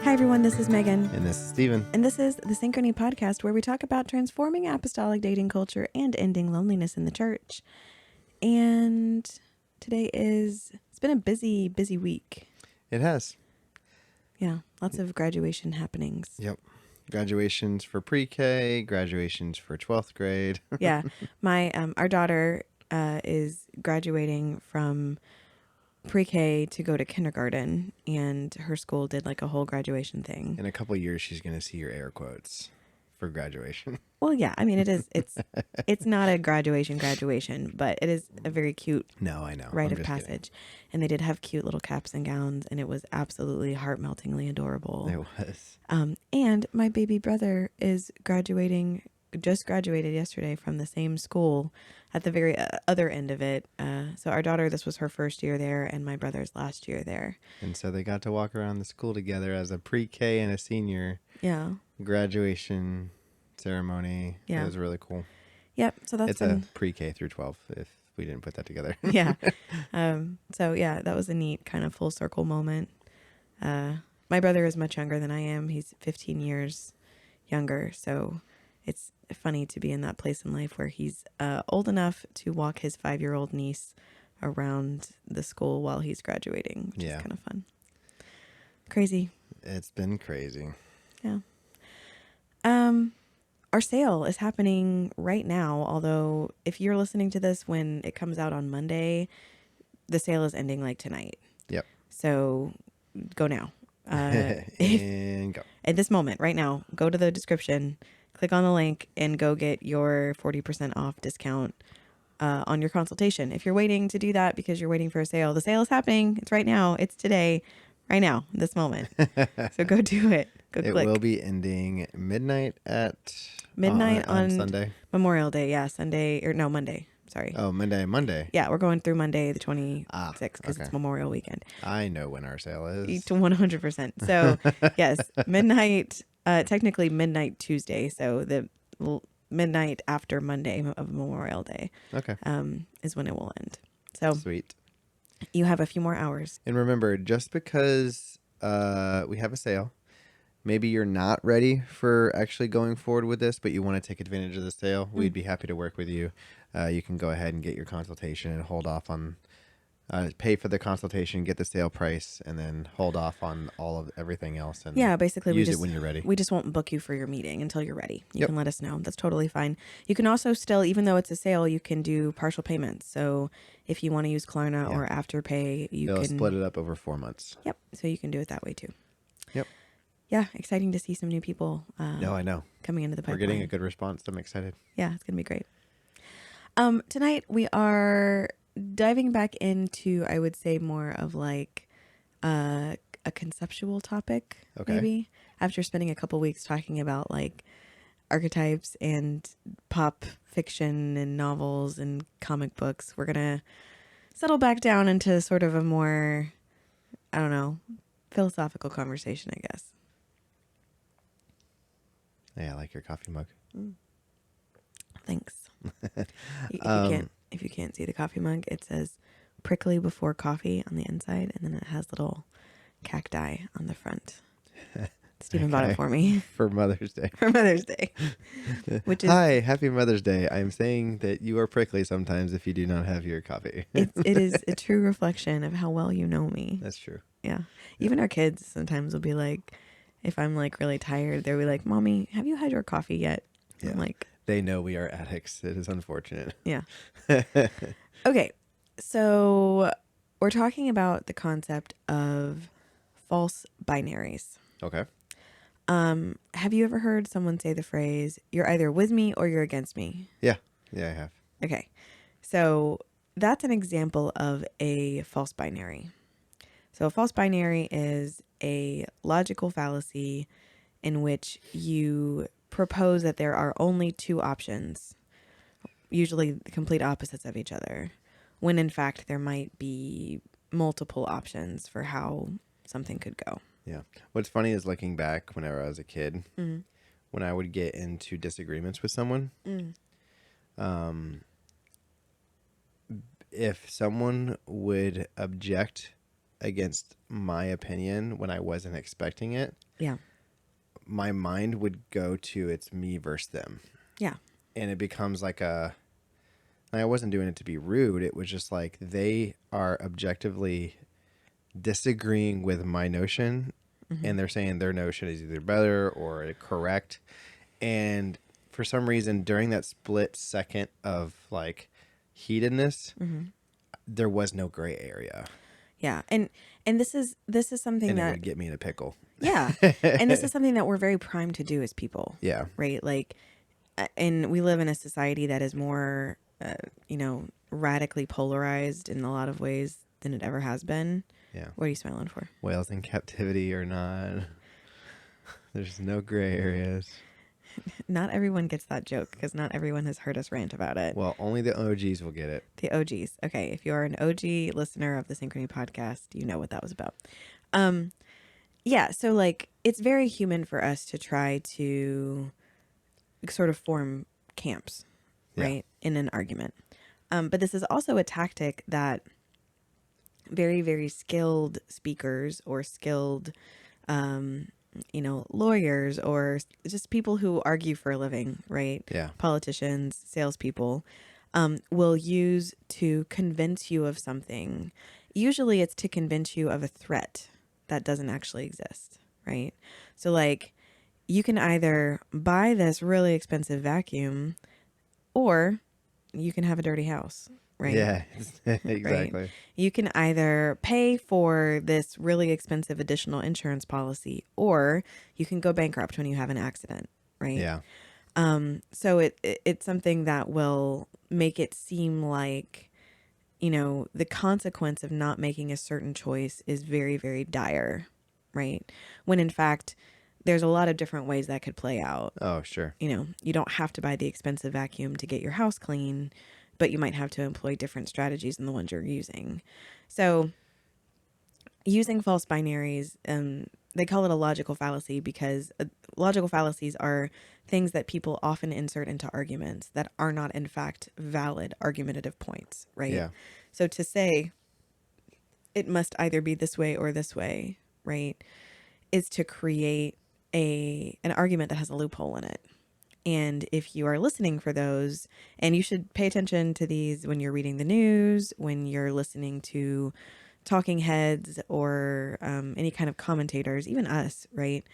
Hi, everyone. This is Megan. And this is Steven. And this is the Synchrony Podcast, where we talk about transforming apostolic dating culture and ending loneliness in the church. And today it's been a busy, busy week. It has. Yeah, lots of graduation happenings. Yep. Graduations for pre-K, graduations for 12th grade. Yeah. Our daughter is graduating from pre-K to go to kindergarten, and her school did like a whole graduation thing. In a couple of years, she's going to see your air quotes for graduation. Well, yeah, I mean, it's not a graduation, but it is a very cute No, I know. rite of passage. Kidding. And they did have cute little caps and gowns, and it was absolutely heart-meltingly adorable. It was. And my baby brother is just graduated yesterday from the same school at the very other end of it. So our daughter, this was her first year there, and my brother's last year there. And so they got to walk around the school together as a pre-K and a senior. Yeah. Graduation ceremony. Yeah. It was really cool. Yep. So it's a pre-K through 12 if we didn't put that together. Yeah. So yeah, that was a neat kind of full circle moment. My brother is much younger than I am. He's 15 years younger. So it's funny to be in that place in life where he's old enough to walk his 5-year-old niece around the school while he's graduating, which is kind of fun. Crazy. It's been crazy. Yeah. Our sale is happening right now, although if you're listening to this when it comes out on Monday, the sale is ending like tonight. Yep. So go now. And go. At this moment, right now, go to the description, click on the link, and go get your 40% off discount on your consultation. If you're waiting to do that because you're waiting for a sale, the sale is happening. It's right now. It's today, right now, this moment. So go do it. Go click. It will be ending midnight on Sunday. Memorial Day. Yeah, Monday. Sorry. Oh, Monday. Yeah, we're going through Monday the 26th because it's Memorial Weekend. I know when our sale is. To 100%. So yes, midnight. Technically midnight Tuesday. So the midnight after Monday of Memorial Day. Okay. Is when it will end. So sweet. You have a few more hours. And remember, just because we have a sale, maybe you're not ready for actually going forward with this, but you want to take advantage of the sale, we'd be happy to work with you. You can go ahead and get your consultation and hold off on, pay for the consultation, get the sale price, and then hold off on all of everything else. And basically use it when you're ready. We just won't book you for your meeting until you're ready. You can let us know. That's totally fine. You can also still, even though it's a sale, you can do partial payments. So if you want to use Klarna or Afterpay, They'll split it up over 4 months. Yep. So you can do it that way too. Yep. Yeah, exciting to see some new people. No, I know. Coming into the pipeline. We're getting a good response. I'm excited. Yeah, it's going to be great. Tonight we are diving back into, I would say, more of like a conceptual topic, maybe, after spending a couple weeks talking about like archetypes and pop fiction and novels and comic books. We're going to settle back down into sort of a more, I don't know, philosophical conversation, I guess. Yeah, I like your coffee mug. Thanks. If you can't see the coffee mug, it says prickly before coffee on the inside, and then it has little cacti on the front. Steven bought it for me. For Mother's Day. Which is, hi, happy Mother's Day. I'm saying that you are prickly sometimes if you do not have your coffee. it is a true reflection of how well you know me. That's true. Yeah. Even our kids sometimes will be like, if I'm like really tired, they'll be like, Mommy, have you had your coffee yet? Yeah. I'm like, they know we are addicts. It is unfortunate. Yeah. Okay. So we're talking about the concept of false binaries. Okay. Have you ever heard someone say the phrase, you're either with me or you're against me? Yeah. Yeah, I have. Okay. So that's an example of a false binary. So a false binary is a logical fallacy in which you propose that there are only two options, usually the complete opposites of each other, when in fact there might be multiple options for how something could go. Yeah. What's funny is looking back whenever I was a kid, when I would get into disagreements with someone, if someone would object against my opinion when I wasn't expecting it, Yeah. my mind would go to it's me versus them. Yeah. And it becomes like I wasn't doing it to be rude. It was just like they are objectively disagreeing with my notion, and they're saying their notion is either better or correct. And for some reason, during that split second of like heatedness, there was no gray area. Yeah. And this is something And it that would get me in a pickle. yeah. And this is something that we're very primed to do as people. Yeah. Right? Like and we live in a society that is more radically polarized in a lot of ways than it ever has been. Yeah. What are you smiling for? Whales in captivity or not. There's no gray areas. Not everyone gets that joke because not everyone has heard us rant about it. Well, only the OGs will get it. The OGs. Okay. If you are an OG listener of the Synchrony podcast, you know what that was about. Yeah. So like, it's very human for us to try to sort of form camps, right? In an argument. But this is also a tactic that very, very skilled speakers or skilled, lawyers or just people who argue for a living, right? Yeah. Politicians, salespeople, will use to convince you of something. Usually it's to convince you of a threat that doesn't actually exist, right? So like you can either buy this really expensive vacuum or you can have a dirty house, right? Yeah, exactly. Right? You can either pay for this really expensive additional insurance policy or you can go bankrupt when you have an accident, right? Yeah. So it's something that will make it seem like, the consequence of not making a certain choice is very, very dire, right? When in fact, there's a lot of different ways that could play out. Oh, sure. You don't have to buy the expensive vacuum to get your house clean, but you might have to employ different strategies than the ones you're using. So using false binaries, they call it a logical fallacy because logical fallacies are things that people often insert into arguments that are not in fact valid argumentative points, right? Yeah. So to say it must either be this way or this way, right, is to create an argument that has a loophole in it. And if you are listening for those, and you should pay attention to these when you're reading the news, when you're listening to talking heads or any kind of commentators, even us, right?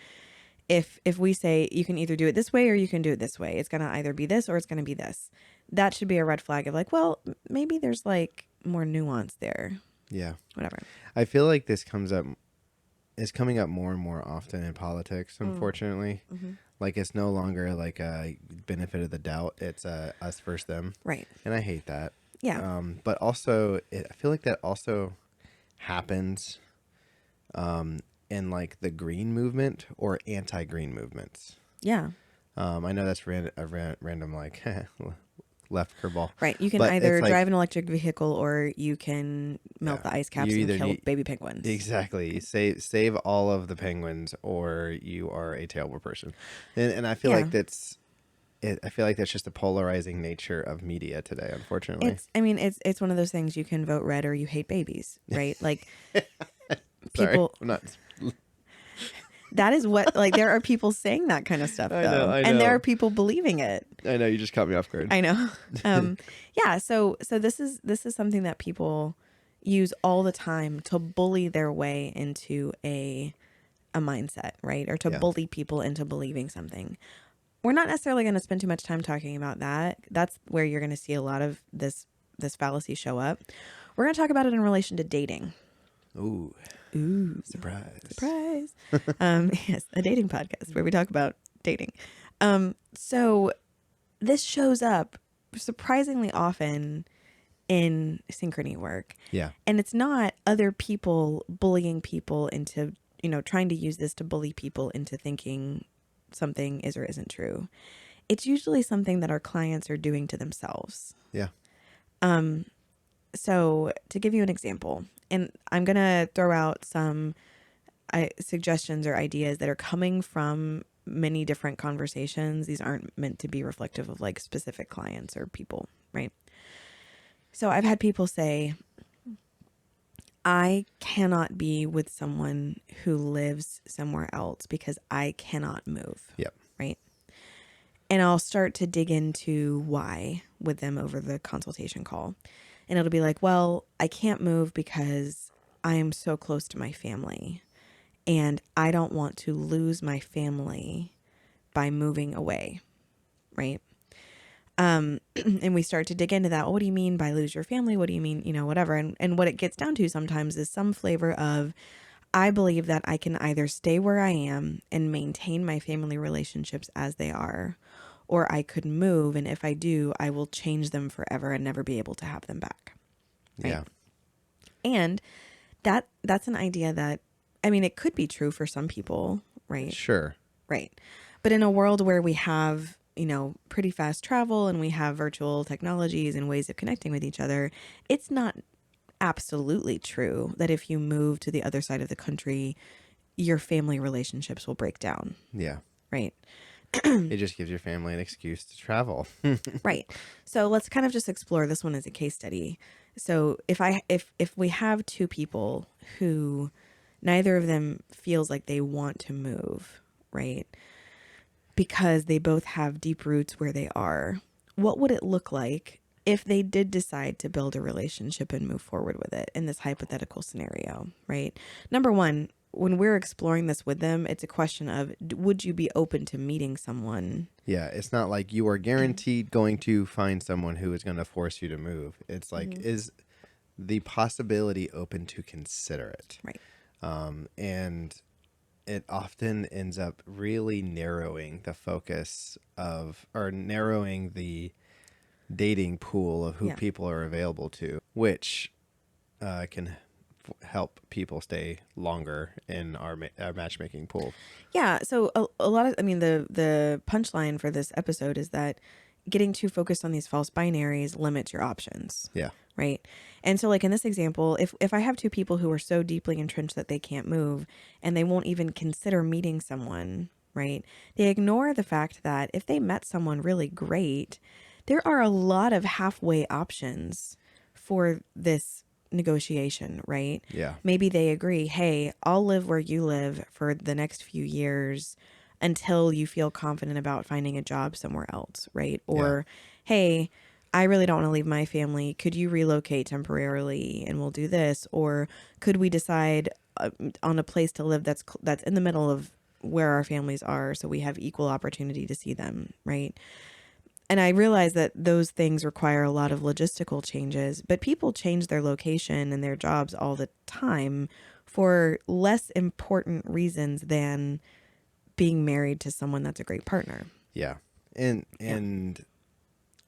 If we say you can either do it this way or you can do it this way, it's going to either be this or it's going to be this. That should be a red flag of like, well, maybe there's like more nuance there. Yeah. Whatever. I feel like this is coming up more and more often in politics, unfortunately. Mm-hmm. Like it's no longer like a benefit of the doubt. It's us versus them. Right. And I hate that. Yeah. But also, I feel like that also happens in like the green movement or anti-green movements. Yeah. I know that's a random like left curveball. Right. You can But either it's like, drive an electric vehicle or you can melt the ice caps and kill baby penguins. Exactly. Save all of the penguins or you are a terrible person. And I feel like that's just the polarizing nature of media today, unfortunately. It's one of those things. You can vote red or you hate babies, right? Like Sorry, people. I'm not. That is what, like, there are people saying that kind of stuff, though. I know. And there are people believing it. I know, you just caught me off guard. I know. Yeah. So this is something that people use all the time to bully their way into a mindset, right? Or to bully people into believing something. We're not necessarily going to spend too much time talking about that. That's where you're going to see a lot of this fallacy show up. We're going to talk about it in relation to dating. Ooh. Surprise. Yes, a dating podcast where we talk about dating. So this shows up surprisingly often in synchrony work. Yeah. And it's not other people bullying people into, trying to use this to bully people into thinking something is or isn't true. It's usually something that our clients are doing to themselves. Yeah. So to give you an example, and I'm going to throw out some suggestions or ideas that are coming from many different conversations. These aren't meant to be reflective of like specific clients or people, right? So I've had people say, I cannot be with someone who lives somewhere else because I cannot move. Yep. Right. And I'll start to dig into why with them over the consultation call. And it'll be like, well, I can't move because I am so close to my family and I don't want to lose my family by moving away. Right. And we start to dig into that. Well, what do you mean by lose your family? What do you mean, whatever. And what it gets down to sometimes is some flavor of, I believe that I can either stay where I am and maintain my family relationships as they are, or I could move. And if I do, I will change them forever and never be able to have them back. Right? Yeah. And that's an idea that, I mean, it could be true for some people, right? Sure. Right. But in a world where we have, pretty fast travel and we have virtual technologies and ways of connecting with each other, it's not absolutely true that if you move to the other side of the country, your family relationships will break down. Yeah. Right. It just gives your family an excuse to travel. Right. So let's kind of just explore this one as a case study. So if we have two people who neither of them feels like they want to move, right? Because they both have deep roots where they are, what would it look like if they did decide to build a relationship and move forward with it in this hypothetical scenario, right? Number one, when we're exploring this with them, it's a question of, would you be open to meeting someone? Yeah, it's not like you are guaranteed going to find someone who is going to force you to move. It's like, is the possibility open to consider it? Right. And it often ends up really narrowing the focus of, or narrowing the dating pool of who Yeah. people are available to, which can help people stay longer in our matchmaking pool. Yeah. So a lot of, I mean, the punchline for this episode is that getting too focused on these false binaries limits your options. Yeah. Right. And so like in this example, if I have two people who are so deeply entrenched that they can't move and they won't even consider meeting someone, right? They ignore the fact that if they met someone really great, there are a lot of halfway options for this negotiation, right? Yeah. Maybe they agree, hey, I'll live where you live for the next few years until you feel confident about finding a job somewhere else, right? Or, hey, I really don't want to leave my family. Could you relocate temporarily and we'll do this? Or could we decide on a place to live that's in the middle of where our families are so we have equal opportunity to see them, right? And I realize that those things require a lot of logistical changes, but people change their location and their jobs all the time for less important reasons than being married to someone that's a great partner. Yeah. And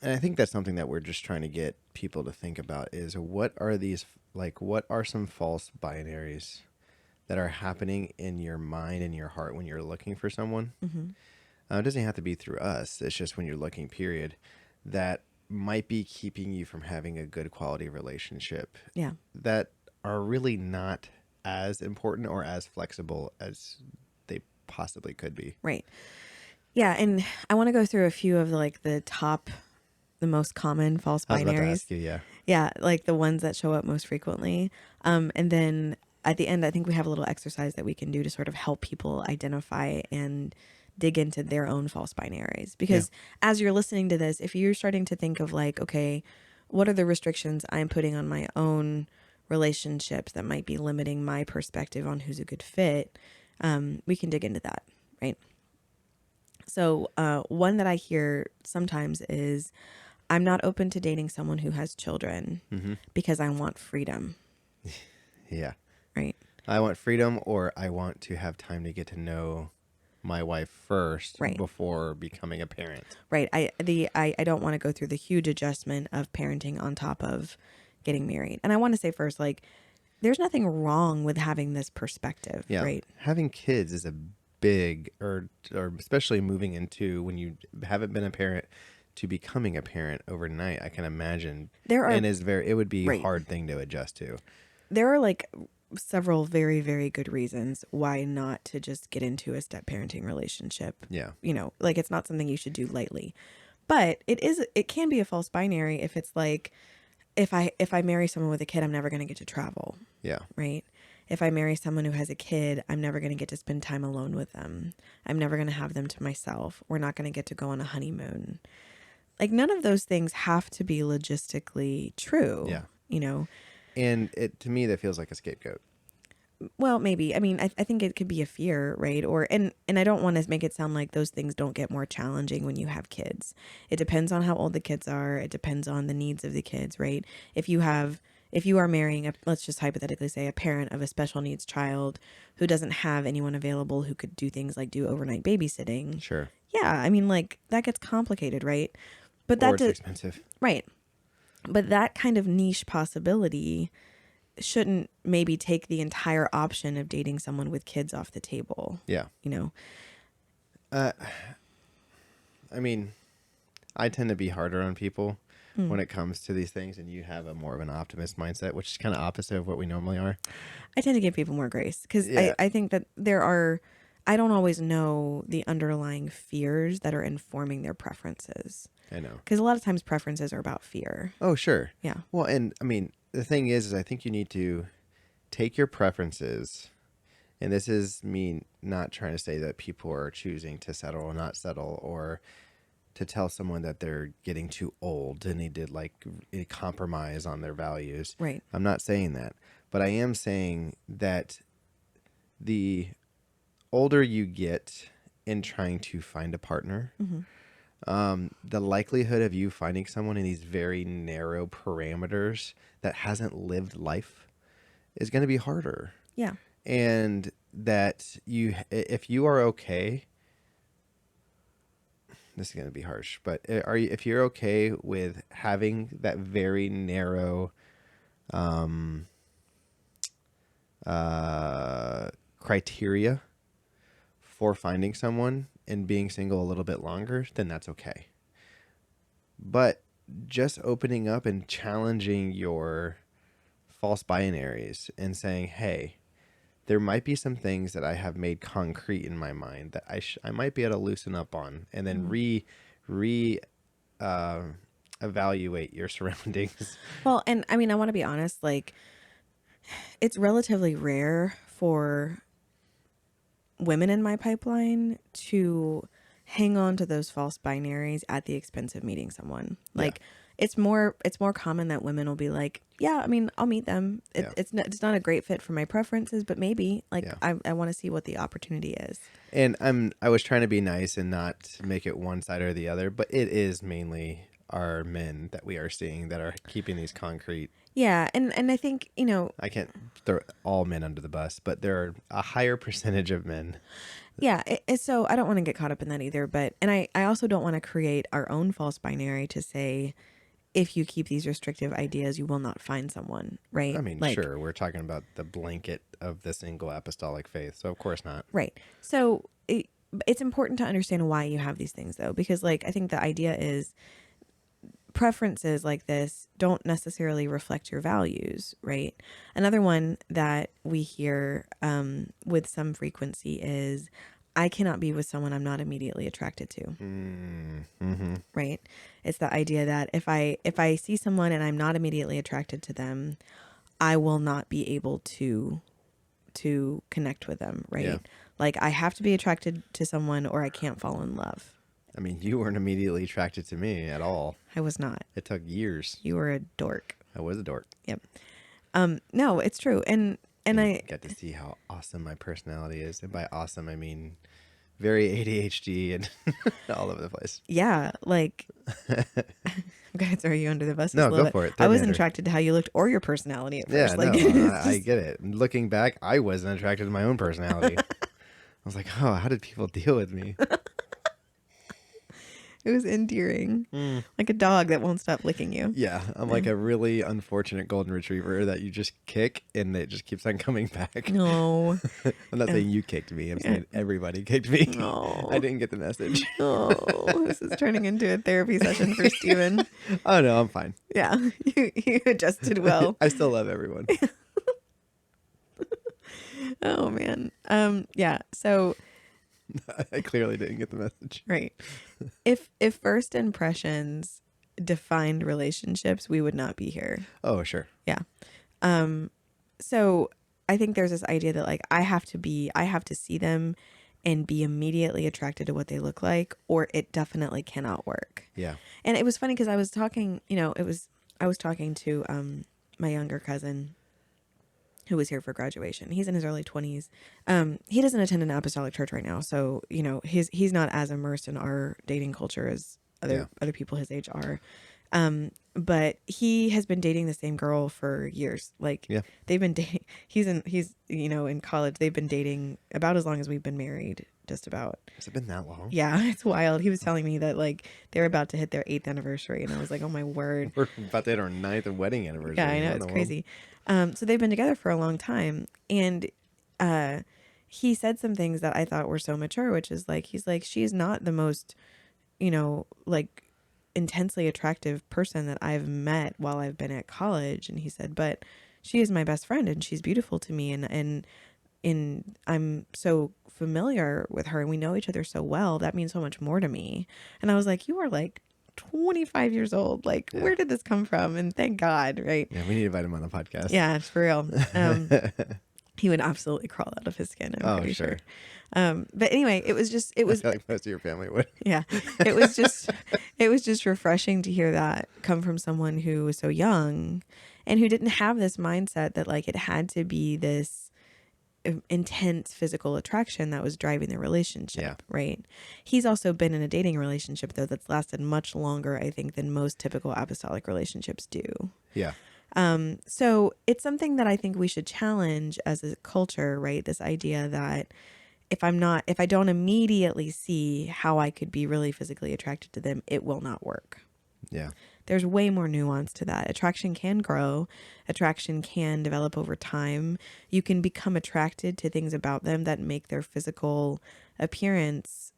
I think that's something that we're just trying to get people to think about is what are some false binaries that are happening in your mind and your heart when you're looking for someone? Mm-hmm. It doesn't have to be through us. It's just when you're looking, period, that might be keeping you from having a good quality relationship. Yeah. That are really not as important or as flexible as they possibly could be. Right. Yeah. And I want to go through a few of the most common false binaries. I was about to ask you, yeah. Yeah. Like the ones that show up most frequently. And then at the end, I think we have a little exercise that we can do to sort of help people identify and dig into their own false binaries. Because as you're listening to this, if you're starting to think of okay, what are the restrictions I'm putting on my own relationships that might be limiting my perspective on who's a good fit, we can dig into that, right? So one that I hear sometimes is, I'm not open to dating someone who has children because I want freedom. Yeah. Right. I want freedom, or I want to have time to get to know my wife first before becoming a parent. Right. I don't want to go through the huge adjustment of parenting on top of getting married. And I want to say first, there's nothing wrong with having this perspective, right? Having kids is a big, or especially moving into when you haven't been a parent to becoming a parent overnight, I can imagine. It would be a hard thing to adjust to. There are several very, very good reasons why not to just get into a step parenting relationship. Yeah. It's not something you should do lightly. But it can be a false binary if it's if I marry someone with a kid, I'm never going to get to travel. Yeah. Right. If I marry someone who has a kid, I'm never going to get to spend time alone with them. I'm never going to have them to myself. We're not going to get to go on a honeymoon. Like, none of those things have to be logistically true. Yeah. You know? And to me, that feels like a scapegoat. Well, maybe. I mean, I think it could be a fear, right? And I don't want to make it sound like those things don't get more challenging when you have kids. It depends on how old the kids are. It depends on the needs of the kids, right? If you are marrying let's just hypothetically say, a parent of a special needs child who doesn't have anyone available who could do things like do overnight babysitting. Sure. Yeah, I mean, like, that gets complicated, right? But Or it's expensive. Right. But that kind of niche possibility shouldn't maybe take the entire option of dating someone with kids off the table. Yeah. You know? I mean, I tend to be harder on people when it comes to these things, and you have a more of an optimist mindset, which is kind of opposite of what we normally are. I tend to give people more grace because Yeah. I think that I don't always know the underlying fears that are informing their preferences. I know. Because a lot of times preferences are about fear. Oh, sure. Yeah. Well, and I mean, the thing is I think you need to take your preferences, and this is me not trying to say that people are choosing to settle or not settle, or to tell someone that they're getting too old and need to like a compromise on their values. Right. I'm not saying that, but I am saying that the older you get in trying to find a partner, the likelihood of you finding someone in these very narrow parameters that hasn't lived life is going to be harder. Yeah. And that if you are okay, this is going to be harsh, but if you're okay with having that very narrow criteria for finding someone and being single a little bit longer, then that's okay. But just opening up and challenging your false binaries and saying, hey, there might be some things that I have made concrete in my mind that I might be able to loosen up on, and then evaluate your surroundings. Well, and I mean, I want to be honest, like, it's relatively rare for women in my pipeline to hang on to those false binaries at the expense of meeting someone. Like, it's more common that women will be like, yeah, I mean, I'll meet them. It's not a great fit for my preferences, but maybe like I want to see what the opportunity is. And I was trying to be nice and not make it one side or the other, but it is mainly our men that we are seeing that are keeping these concrete. Yeah, and I think, I can't throw all men under the bus, but there are a higher percentage of men. Yeah, so I don't want to get caught up in that either, but I also don't want to create our own false binary to say, if you keep these restrictive ideas, you will not find someone, right? I mean, sure, we're talking about the blanket of the single apostolic faith, so of course not. Right. So it's important to understand why you have these things, though, because like I think the idea is preferences like this don't necessarily reflect your values, right? Another one that we hear with some frequency is, I cannot be with someone I'm not immediately attracted to. Mm-hmm. Right? It's the idea that if I see someone and I'm not immediately attracted to them, I will not be able to connect with them, right? Yeah. Like, I have to be attracted to someone or I can't fall in love. I mean, you weren't immediately attracted to me at all. I was not. It took years. You were a dork. I was a dork. Yep. No, it's true. And I got to see how awesome my personality is. And by awesome, I mean very ADHD and all over the place. Yeah, like, I'm going to throw you under the bus. No, go for it. I wasn't attracted to how you looked or your personality at first. Yeah, like, no, I get it. Looking back, I wasn't attracted to my own personality. I was like, oh, how did people deal with me? It was endearing. Like a dog that won't stop licking you. Yeah, I'm like a really unfortunate golden retriever that you just kick and it just keeps on coming back. No. I'm not saying you kicked me. I'm saying everybody kicked me. No. I didn't get the message. Oh, this is turning into a therapy session for Steven. Oh, no, I'm fine. Yeah, you adjusted well. I still love everyone. Oh, man. Yeah, so... I clearly didn't get the message. Right. If first impressions defined relationships, we would not be here. Oh, sure. Yeah. So I think there's this idea that like I have to see them and be immediately attracted to what they look like, or it definitely cannot work. Yeah. And it was funny because I was talking, I was talking to my younger cousin who was here for graduation. He's in his early 20s. He doesn't attend an apostolic church right now, so he's not as immersed in our dating culture as other people his age are. But he has been dating the same girl for years. Like they've been dating. He's in college. They've been dating about as long as we've been married. Just about. Has it been that long? Yeah, it's wild. He was telling me that like they're about to hit their 8th anniversary, and I was like, oh my word. We're about to hit our 9th wedding anniversary. Yeah, I know, it's crazy. So they've been together for a long time, and he said some things that I thought were so mature, which is like he's like, she's not the most, like intensely attractive person that I've met while I've been at college. And he said, but she is my best friend and she's beautiful to me. And I'm so familiar with her and we know each other so well. That means so much more to me. And I was like, you are like 25 years old. Like, where did this come from? And thank God, right? Yeah, we need to invite him on the podcast. Yeah, it's for real. He would absolutely crawl out of his skin. I'm pretty sure. But anyway, it was I feel like most of your family would. Yeah, it was just refreshing to hear that come from someone who was so young and who didn't have this mindset that like it had to be this intense physical attraction that was driving the relationship, right? He's also been in a dating relationship though that's lasted much longer, I think, than most typical apostolic relationships do. Yeah. So it's something that I think we should challenge as a culture, right? This idea that if I don't immediately see how I could be really physically attracted to them, it will not work. Yeah. There's way more nuance to that. Attraction can grow. Attraction can develop over time. You can become attracted to things about them that make their physical appearance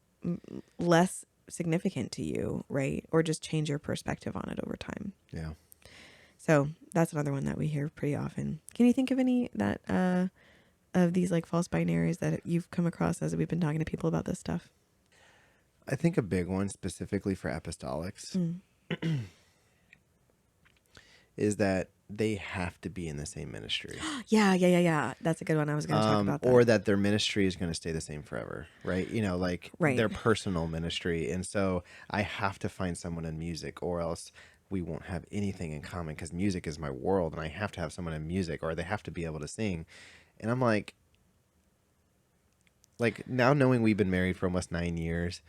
less significant to you, right? Or just change your perspective on it over time. Yeah. So that's another one that we hear pretty often. Can you think of any that of these like false binaries that you've come across as we've been talking to people about this stuff? I think a big one specifically for apostolics is that they have to be in the same ministry. Yeah. That's a good one. I was going to talk about that. Or that their ministry is going to stay the same forever, right? Like their personal ministry. And so I have to find someone in music or else we won't have anything in common because music is my world and I have to have someone in music or they have to be able to sing. And I'm like now knowing we've been married for almost 9 years,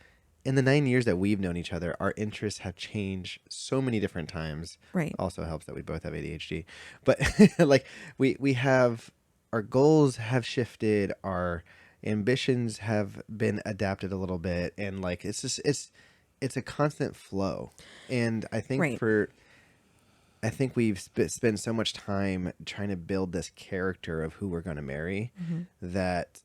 in the 9 years that we've known each other, our interests have changed so many different times. Right. Also helps that we both have ADHD. But like we have, our goals have shifted, our ambitions have been adapted a little bit. And like, it's just, it's a constant flow. And I think I think we've spent so much time trying to build this character of who we're going to marry that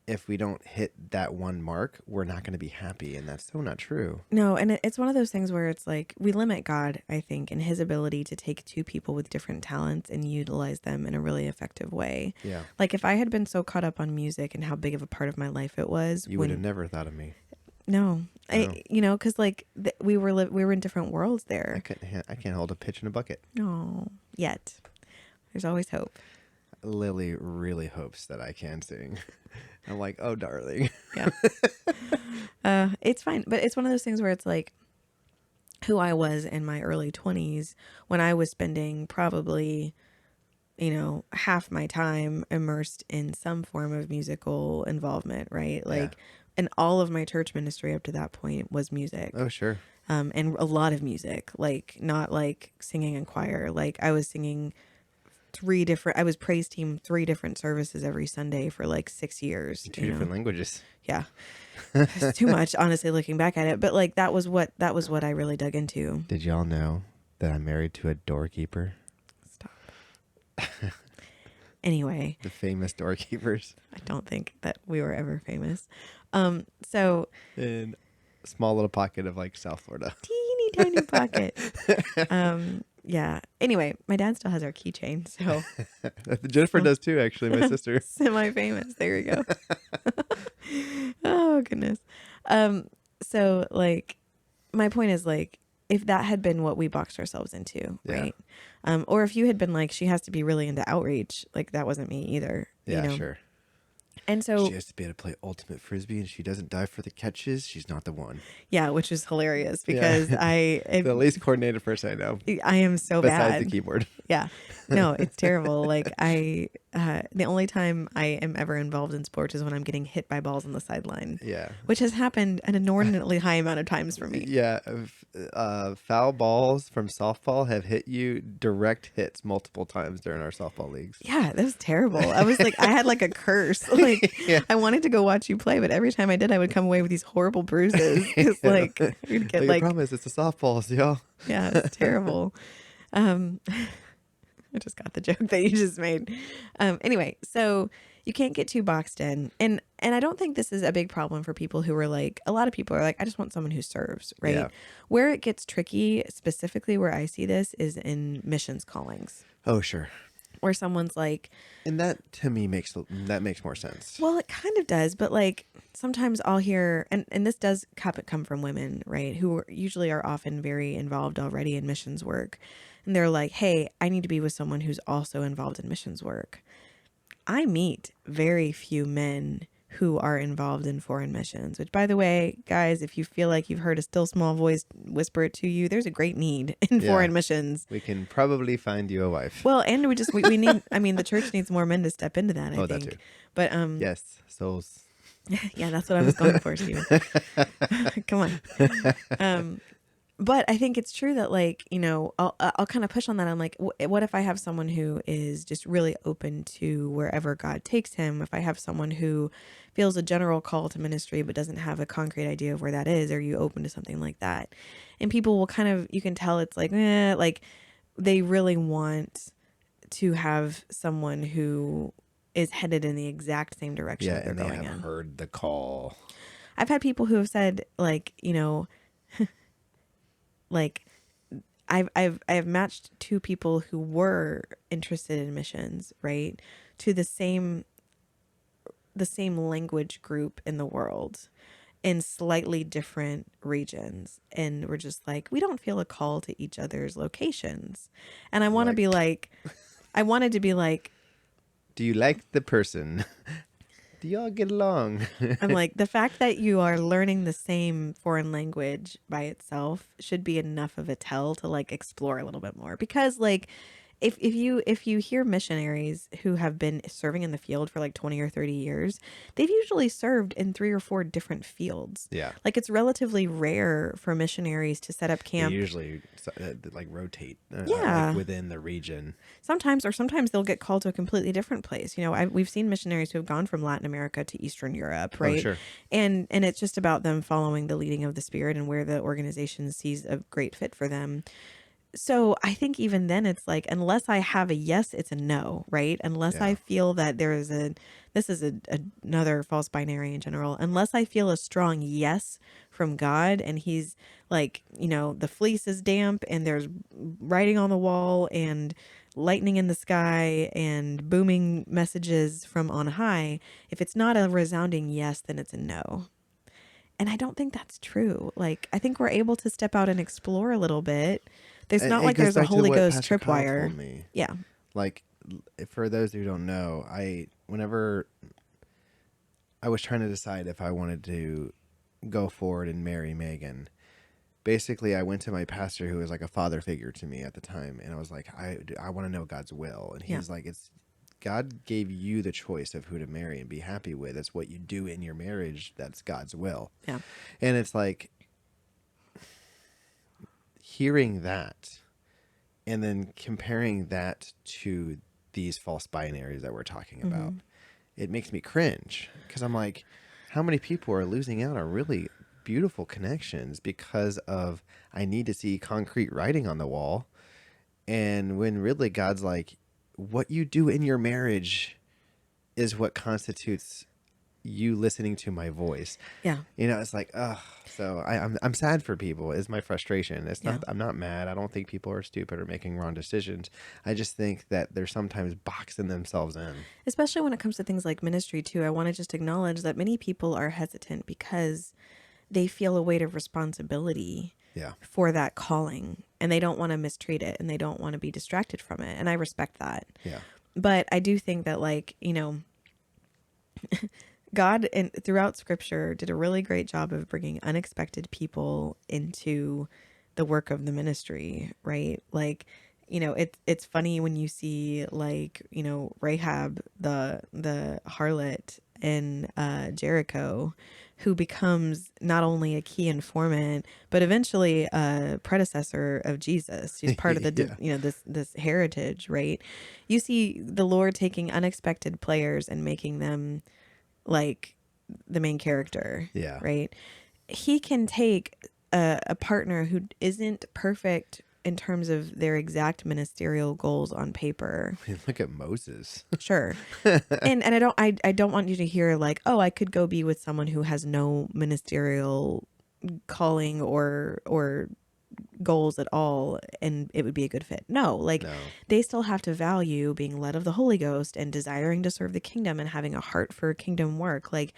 if we don't hit that one mark, we're not going to be happy. And that's so not true. No. And it's one of those things where it's like we limit God, I think, in his ability to take two people with different talents and utilize them in a really effective way. Yeah. Like if I had been so caught up on music and how big of a part of my life it was. You would have never thought of me. No. Because like we were in different worlds there. I can't hold a pitch in a bucket. No, yet. There's always hope. Lily really hopes that I can sing. I'm like, oh, darling. Yeah. It's fine. But it's one of those things where it's like who I was in my early 20s when I was spending probably, half my time immersed in some form of musical involvement, right? Like, and all of my church ministry up to that point was music. Oh, sure. And a lot of music, like not like singing in choir. Like I was singing I was praise team 3 different services every Sunday for like 6 years. 2 different languages. Yeah. It's too much, honestly, looking back at it. But like that was what I really dug into. Did y'all know that I'm married to a doorkeeper? Stop. Anyway. The famous doorkeepers. I don't think that we were ever famous. So in a small little pocket of like South Florida. Teeny tiny pocket. Yeah. Anyway, my dad still has our keychain, so Jennifer does too, actually, my sister. Semi-famous. There we go. Oh goodness. So like my point is like if that had been what we boxed ourselves into, Yeah. right? Or if you had been like, she has to be really into outreach, like that wasn't me either, you Yeah, know? sure. And She so, has to be able to play ultimate frisbee, and she doesn't dive for the catches. She's not the one. yeah, which is hilarious Yeah. because The least coordinated person I know, I am so besides the bad. keyboard. Yeah. No, it's terrible. Like the only time I am ever involved in sports is when I'm getting hit by balls on the sideline, Yeah. which has happened an inordinately high amount of times for me. Yeah. Foul balls from softball have hit you direct hits multiple times during our softball leagues. Yeah, that was terrible. I was like, I had like a curse. Like, Yeah. I wanted to go watch you play, but every time I did, I would come away with these horrible bruises because, like, we'd get Like, I like, promise, it's the softballs, y'all. yeah, it's terrible. I just got the joke that you just made. Anyway, so you can't get too boxed in, and I don't think this is a big problem for people who are like, a lot of people are like, I just want someone who serves, right? Yeah. Where it gets tricky, specifically where I see this, is in missions callings, Oh, sure. where someone's like, And that to me makes more sense. well, it kind of does, but like sometimes I'll hear, and this does come from women, right, who usually are often very involved already in missions work. And they're like, hey, I need to be with someone who's also involved in missions work. I meet very few men who are involved in foreign missions, which, by the way, guys, if you feel like you've heard a still small voice whisper it to you, there's a great need in Yeah. foreign missions. We can probably find you a wife. Well, and we need, I mean, the church needs more men to step into that, I That think. too. But Yes, souls. yeah, that's what I was going for, Steven. Come on. But I think it's true that, like, you know, I'll kind of push on that. I'm like, what if I have someone who is just really open to wherever God takes him? If I have someone who feels a general call to ministry but doesn't have a concrete idea of where that is, are you open to something like that? And people will kind of, you can tell it's like, like they really want to have someone who is headed in the exact same direction Yeah, that they're and they going have in. heard the call. I've had people who have said, like, you know, like I've matched two people who were interested in missions, right, to the same language group in the world in slightly different regions, and we're just like, we don't feel a call to each other's locations. And I want to be like, I wanted to be like, do you like the person? Do y'all get along? I'm like, the fact that you are learning the same foreign language by itself should be enough of a tell to like explore a little bit more. Because like if you hear missionaries who have been serving in the field for like 20 or 30 years, they've usually served in 3 or 4 different fields. Yeah. Like it's relatively rare for missionaries to set up camp. They usually like rotate Yeah. like within the region. Sometimes they'll get called to a completely different place. You know, we've seen missionaries who have gone from Latin America to Eastern Europe, right? Oh, sure. And it's just about them following the leading of the Spirit and where the organization sees a great fit for them. So I think even then it's like, unless I have a yes, it's a no, right? Unless I feel that there is another false binary in general, unless I feel a strong yes from God and he's like, you know, the fleece is damp and there's writing on the wall and lightning in the sky and booming messages from on high. If it's not a resounding yes, then it's a no. And I don't think that's true. Like, I think we're able to step out and explore a little bit. There's not like there's a Holy Ghost tripwire. Yeah. Like, for those who don't know, whenever I was trying to decide if I wanted to go forward and marry Megan, basically I went to my pastor, who was like a father figure to me at the time, and I was like, I want to know God's will. And he's like, it's God gave you the choice of who to marry and be happy with. It's what you do in your marriage that's God's will. Yeah. And it's like, hearing that and then comparing that to these false binaries that we're talking about, it makes me cringe, because I'm like, how many people are losing out on really beautiful connections because of, I need to see concrete writing on the wall, and when really God's like, what you do in your marriage is what constitutes you listening to my voice. Yeah. You know, it's like, ugh. So I'm sad for people, is my frustration. It's not, I'm not mad. I don't think people are stupid or making wrong decisions. I just think that they're sometimes boxing themselves in. Especially when it comes to things like ministry too. I want to just acknowledge that many people are hesitant because they feel a weight of responsibility Yeah. for that calling, and they don't want to mistreat it, and they don't want to be distracted from it. And I respect that. Yeah. But I do think that, like, you know, God throughout scripture did a really great job of bringing unexpected people into the work of the ministry, right? Like, you know, it's funny when you see, like, you know, Rahab, the harlot in Jericho, who becomes not only a key informant, but eventually a predecessor of Jesus. She's part of the, Yeah. you know, this heritage, right? You see the Lord taking unexpected players and making them like the main character, Yeah. right? He can take a partner who isn't perfect in terms of their exact ministerial goals on paper. I mean, look at Moses. Sure. And I don't want you to hear like, oh, I could go be with someone who has no ministerial calling or goals at all and it would be a good fit. No, like No. they still have to value being led of the Holy Ghost and desiring to serve the kingdom and having a heart for kingdom work. Like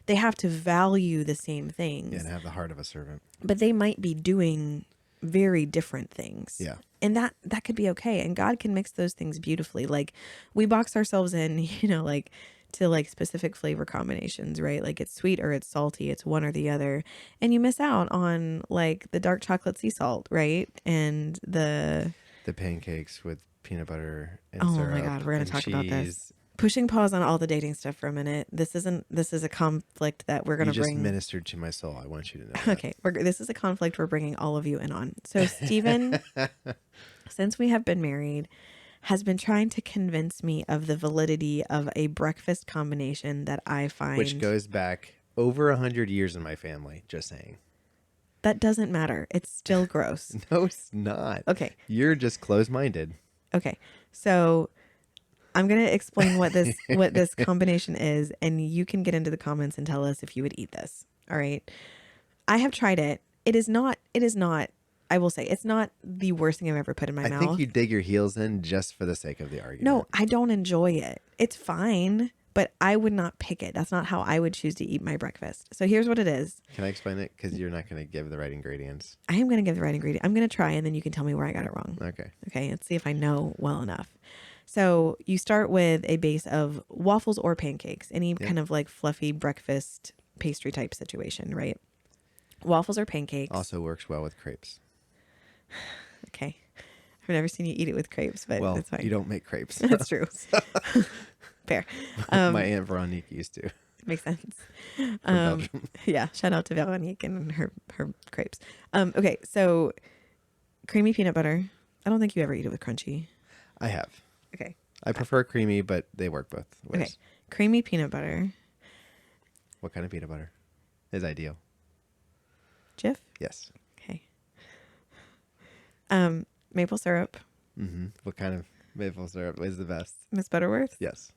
they have to value the same things. Yeah, and have the heart of a servant. But they might be doing very different things. Yeah. And that could be okay. And God can mix those things beautifully. Like we box ourselves in, you know, like to like specific flavor combinations, right? Like it's sweet or it's salty, it's one or the other. And you miss out on like the dark chocolate sea salt, right? And the pancakes with peanut butter and oh syrup. my God, we're going and to talk cheese. about this. Pushing pause on all the dating stuff for a minute. This is a conflict that we're going to bring. You just ministered to my soul. I want you to know that. Okay. This is a conflict we're bringing all of you in on. So Stephen, since we have been married, has been trying to convince me of the validity of a breakfast combination that I find. Which goes back over 100 years in my family, just saying. That doesn't matter. It's still gross. No, it's not. Okay. You're just closed-minded. Okay. So I'm going to explain what this combination is, and you can get into the comments and tell us if you would eat this. All right. I have tried it. It is not, I will say, it's not the worst thing I've ever put in my mouth. I think you dig your heels in just for the sake of the argument. No, I don't enjoy it. It's fine, but I would not pick it. That's not how I would choose to eat my breakfast. So here's what it is. Can I explain it? Because you're not going to give the right ingredients. I am going to give the right ingredient. I'm going to try, and then you can tell me where I got it wrong. Okay. Okay, let's see if I know well enough. So you start with a base of waffles or pancakes, any kind of like fluffy breakfast pastry type situation, right? Waffles or pancakes. Also works well with crepes. Okay. I've never seen you eat it with crepes, but Well, that's fine. you don't make crepes. That's true. Fair. My Aunt Veronique used to. Makes sense. Belgium. Yeah. Shout out to Veronique and her crepes. Okay. So creamy peanut butter. I don't think you ever eat it with crunchy. I have. Okay. I prefer creamy, but they work both ways. Okay. Creamy peanut butter. What kind of peanut butter is ideal? J.I.F? Yes. Okay. Maple syrup. Mm-hmm. What kind of maple syrup is the best? Miss Butterworth. Yes.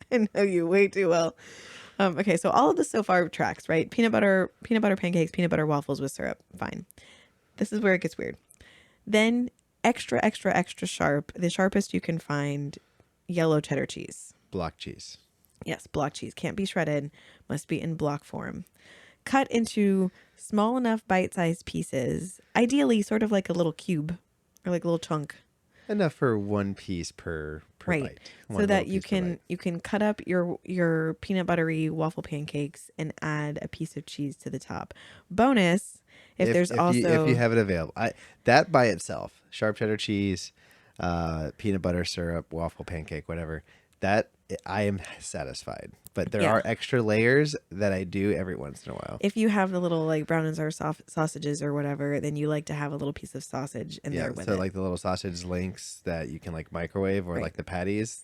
I know you way too well. Okay, so all of this so far tracks, right? Peanut butter pancakes, peanut butter waffles with syrup. Fine. This is where it gets weird. Then extra, extra, extra sharp, the sharpest you can find, yellow cheddar cheese. Block cheese. Yes, block cheese. Can't be shredded. Must be in block form. Cut into small enough bite-sized pieces, ideally sort of like a little cube or like a little chunk. Enough for one piece per right. bite. So that you can cut up your peanut buttery waffle pancakes and add a piece of cheese to the top. Bonus, if there's also if you have it available. That by itself, sharp cheddar cheese, peanut butter syrup, waffle pancake, whatever. That I am satisfied. But there are extra layers that I do every once in a while. If you have the little like brown and sour sausages or whatever, then you like to have a little piece of sausage in there with it. So like the little sausage links that you can like microwave or like the patties.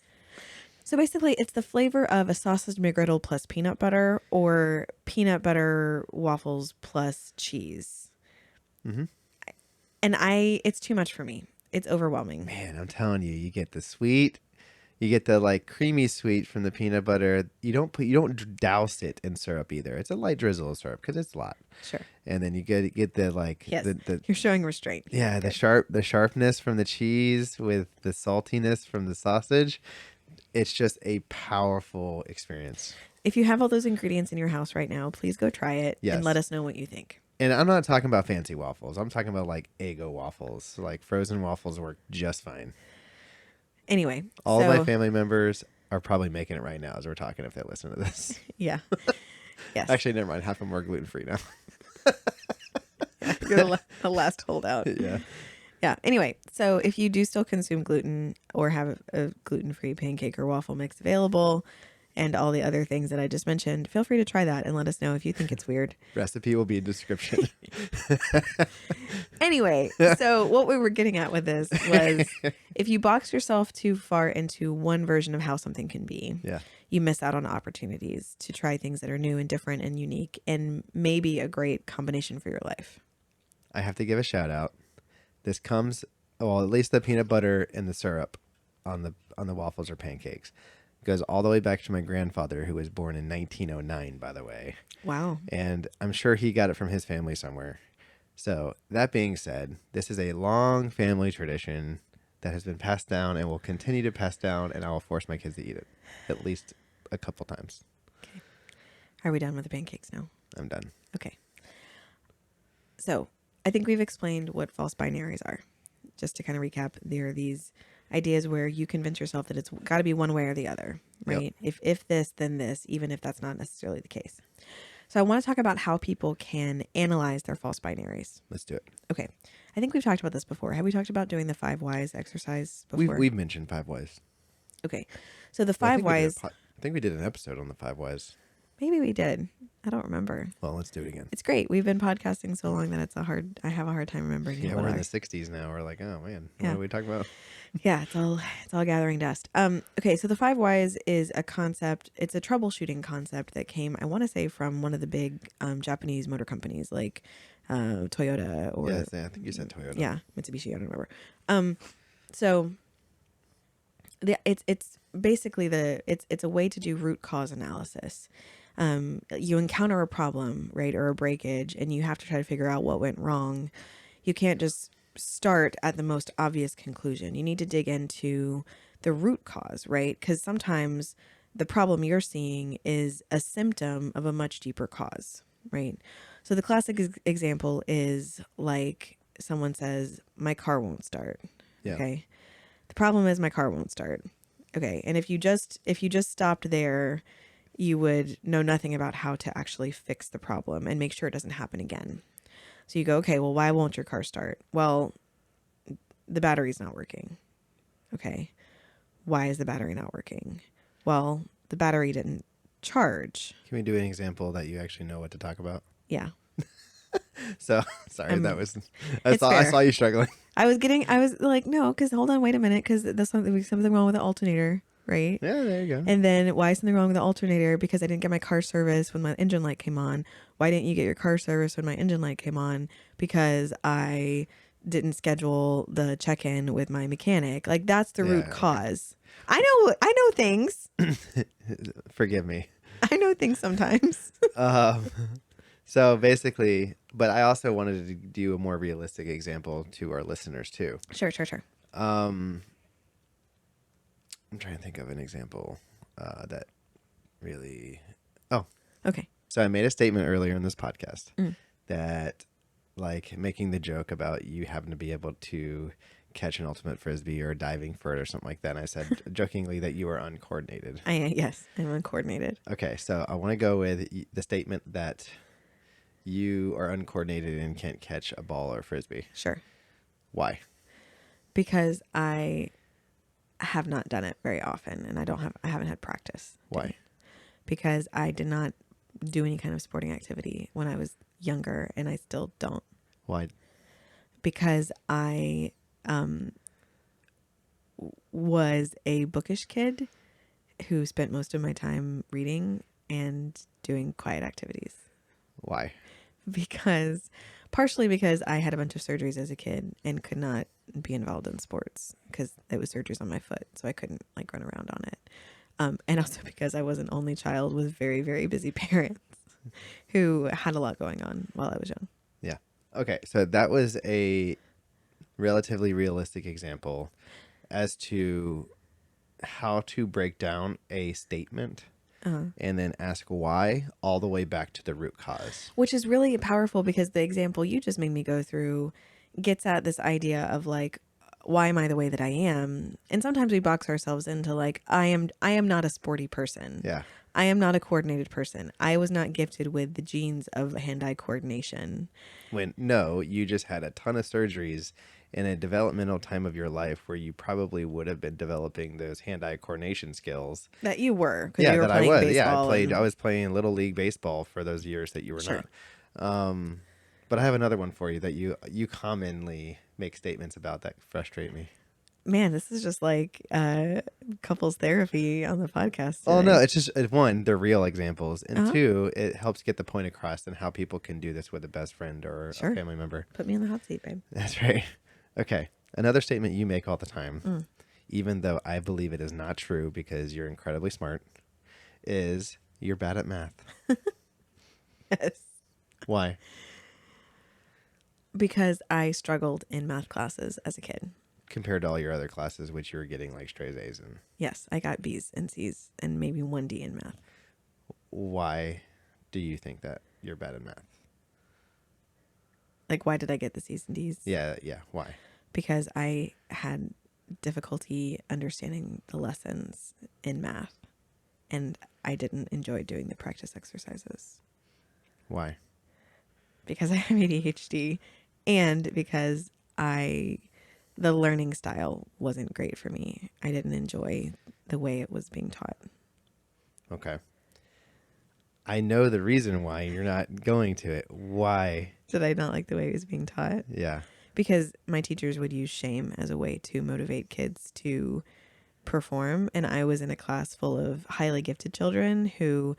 So basically it's the flavor of a sausage McGriddle plus peanut butter or peanut butter waffles plus cheese. Mm-hmm. And it's too much for me. It's overwhelming. Man, I'm telling you, you get the sweet. You get the like creamy sweet from the peanut butter. You don't douse it in syrup either. It's a light drizzle of syrup because it's a lot. Sure. And then you get the like you're showing restraint. Yeah, the sharpness from the cheese with the saltiness from the sausage. It's just a powerful experience. If you have all those ingredients in your house right now, please go try it and let us know what you think. And I'm not talking about fancy waffles. I'm talking about like Eggo waffles. Like frozen waffles work just fine. Anyway, All of my so family members are probably making it right now as we're talking if they listen to this. yeah, yes, Actually, never mind. Half of them are gluten free now. yeah, you're the last holdout. Yeah. Yeah. Anyway, so if you do still consume gluten or have a gluten-free pancake or waffle mix available, and all the other things that I just mentioned, feel free to try that and let us know if you think it's weird. Recipe will be in description. Anyway, so what we were getting at with this was if you box yourself too far into one version of how something can be, Yeah. you miss out on opportunities to try things that are new and different and unique and maybe a great combination for your life. I have to give a shout out. This comes, well, at least the peanut butter and the syrup on the waffles or pancakes goes all the way back to my grandfather, who was born in 1909, by the way. Wow. And I'm sure he got it from his family somewhere. So that being said, this is a long family tradition that has been passed down and will continue to pass down, and I will force my kids to eat it at least a couple times. Okay. Are we done with the pancakes now? I'm done. Okay. So I think we've explained what false binaries are. Just to kind of recap, there are these ideas where you convince yourself that it's got to be one way or the other, right? Yep. If this, then this, even if that's not necessarily the case. So I want to talk about how people can analyze their false binaries. Let's do it. Okay. I think we've talked about this before. Have we talked about doing the 5 whys exercise before? We've mentioned 5 whys. Okay. So the 5 whys. I think we did an episode on the 5 whys. Maybe we did. I don't remember. Well, let's do it again. It's great. We've been podcasting so long that I have a hard time remembering. Yeah, we're in the 60s now. We're like, oh man, what are we talking about? Yeah, it's all gathering dust. Okay, so the 5 whys is a concept. It's a troubleshooting concept that came, I want to say, from one of the big Japanese motor companies like Toyota or I think you said Toyota. Yeah, Mitsubishi. I don't remember. So it's basically it's a way to do root cause analysis. You encounter a problem, right, or a breakage, and you have to try to figure out what went wrong. You can't just start at the most obvious conclusion. You need to dig into the root cause, right? Because sometimes the problem you're seeing is a symptom of a much deeper cause, right? So the classic example is like someone says, my car won't start. Yeah. Okay. The problem is my car won't start. Okay. And if you just stopped there, you would know nothing about how to actually fix the problem and make sure it doesn't happen again. So you go, okay, well, why won't your car start? Well, the battery's not working. Okay. Why is the battery not working? Well, the battery didn't charge. Can we do an example that you actually know what to talk about? Yeah. So, sorry, I saw you struggling. I was like, no, because hold on, wait a minute, because there's something wrong with the alternator. Right? Yeah, there you go. And then why is something wrong with the alternator? Because I didn't get my car serviced when my engine light came on. Why didn't you get your car serviced when my engine light came on? Because I didn't schedule the check-in with my mechanic. Like that's the root cause. I know things. Forgive me. I know things sometimes. So basically, but I also wanted to do a more realistic example to our listeners too. Sure. I'm trying to think of an example that really... Oh. Okay. So I made a statement earlier in this podcast that, like, making the joke about you having to be able to catch an ultimate frisbee or diving for it or something like that. And I said jokingly that you are uncoordinated. Yes, I'm uncoordinated. Okay, so I want to go with the statement that you are uncoordinated and can't catch a ball or frisbee. Sure. Why? Because I have not done it very often, and I haven't had practice. Why? Because I did not do any kind of sporting activity when I was younger, and I still don't. Why? Because I was a bookish kid who spent most of my time reading and doing quiet activities. Why? Partially because I had a bunch of surgeries as a kid and could not be involved in sports because it was surgeries on my foot, so I couldn't like run around on it. And also because I was an only child with very, very busy parents who had a lot going on while I was young. Yeah. Okay, so that was a relatively realistic example as to how to break down a statement and then ask why all the way back to the root cause. Which is really powerful because the example you just made me go through gets at this idea of like, why am I the way that I am? And sometimes we box ourselves into like, I am not a sporty person. Yeah. I am not a coordinated person. I was not gifted with the genes of hand-eye coordination. When no, you just had a ton of surgeries in a developmental time of your life where you probably would have been developing those hand-eye coordination skills. That you were, because Yeah, you were that I playing was. baseball. I was playing little league baseball for those years that you were Sure. not. But I have another one for you that you commonly make statements about that frustrate me. Man, this is just like couples therapy on the podcast today. Oh no, it's just one, they're real examples, and Uh-huh. two, it helps get the point across and how people can do this with a best friend or Sure. a family member. Put me in the hot seat, babe. That's right. Okay, another statement you make all the time, even though I believe it is not true because you're incredibly smart, is you're bad at math. Yes. Why? Because I struggled in math classes as a kid. Compared to all your other classes, which you were getting like straight A's in. Yes, I got B's and C's and maybe 1D in math. Why do you think that you're bad at math? Like, why did I get the C's and D's? Yeah. Why? Because I had difficulty understanding the lessons in math, and I didn't enjoy doing the practice exercises. Why? Because I have ADHD, and because the learning style wasn't great for me. I didn't enjoy the way it was being taught. Okay. I know the reason why you're not going to it. Why? Did I not like the way it was being taught? Yeah. Because my teachers would use shame as a way to motivate kids to perform. And I was in a class full of highly gifted children who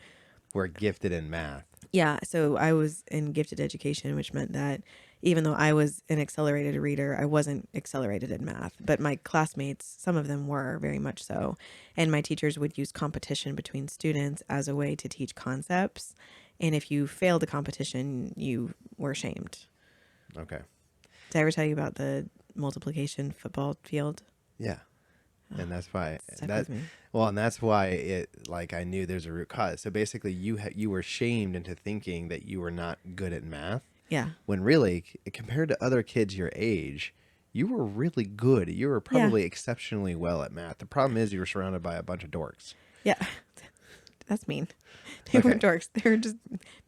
We're gifted in math. Yeah, so I was in gifted education, which meant that even though I was an accelerated reader, I wasn't accelerated in math. But my classmates, some of them were very much so. And my teachers would use competition between students as a way to teach concepts. And if you failed the competition, you were shamed. Okay. Did I ever tell you about the multiplication football field? Yeah. And that's why Stuck with me. well, and that's why I knew there's a root cause. So basically you were shamed into thinking that you were not good at math. Yeah. When really, compared to other kids your age, you were really good. You were probably exceptionally well at math. The problem is you were surrounded by a bunch of dorks. Yeah. That's mean. They weren't dorks. They were just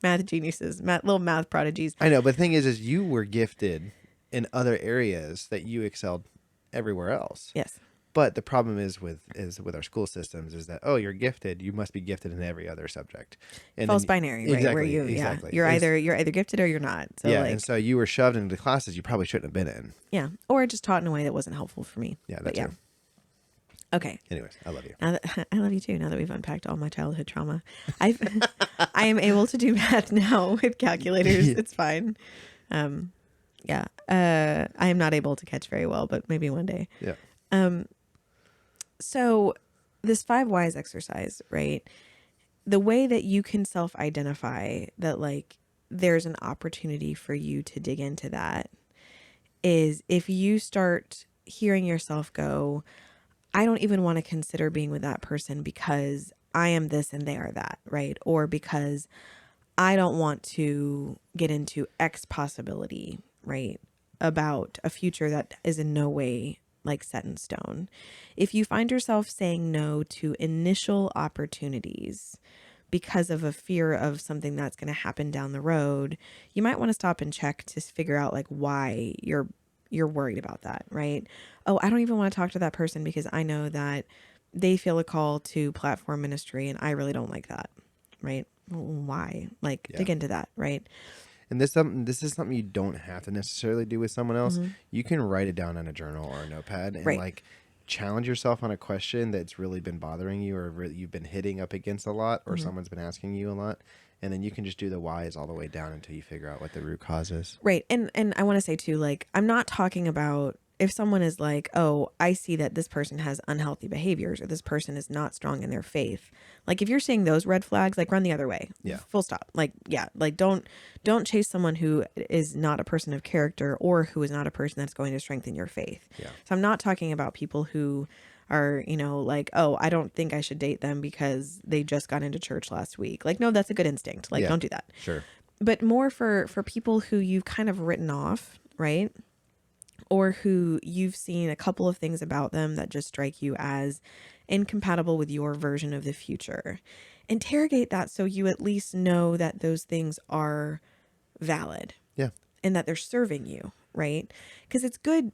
math geniuses, little math prodigies. I know, but the thing is you were gifted in other areas that you excelled everywhere else. Yes. But the problem is with our school systems is that, oh, you're gifted, you must be gifted in every other subject. And False binary, right? Exactly, Where exactly. you're either gifted or you're not. So yeah, and so you were shoved into classes you probably shouldn't have been in. Yeah, or just taught in a way that wasn't helpful for me. Yeah, but that's Okay. Anyways, I love you. Now that, I love you too. Now that we've unpacked all my childhood trauma, I am able to do math now with calculators. It's fine. I am not able to catch very well, but maybe one day. Yeah. So this 5 whys exercise, right? The way that you can self-identify that like there's an opportunity for you to dig into that is if you start hearing yourself go, I don't even want to consider being with that person because I am this and they are that, right? Or because I don't want to get into X possibility, right? About a future that is in no way like set in stone. If you find yourself saying no to initial opportunities because of a fear of something that's going to happen down the road, you might want to stop and check to figure out like why you're worried about that, right? Oh, I don't even want to talk to that person because I know that they feel a call to platform ministry and I really don't like that, right? Why? Like dig into that, right? And this is something you don't have to necessarily do with someone else. Mm-hmm. You can write it down on a journal or a notepad and like challenge yourself on a question that's really been bothering you or really you've been hitting up against a lot or someone's been asking you a lot. And then you can just do the whys all the way down until you figure out what the root cause is. Right. And I want to say too, like, I'm not talking about if someone is like, oh, I see that this person has unhealthy behaviors or this person is not strong in their faith. Like if you're seeing those red flags, like run the other way. Yeah. Full stop. Like, yeah. Like don't chase someone who is not a person of character or who is not a person that's going to strengthen your faith. Yeah. So I'm not talking about people who are, like, oh, I don't think I should date them because they just got into church last week. Like, no, that's a good instinct. Like, Yeah. don't do that. Sure. But more for people who you've kind of written off, right? Or who you've seen a couple of things about them that just strike you as incompatible with your version of the future. Interrogate that so you at least know that those things are valid. Yeah. And that they're serving you, right? Because it's good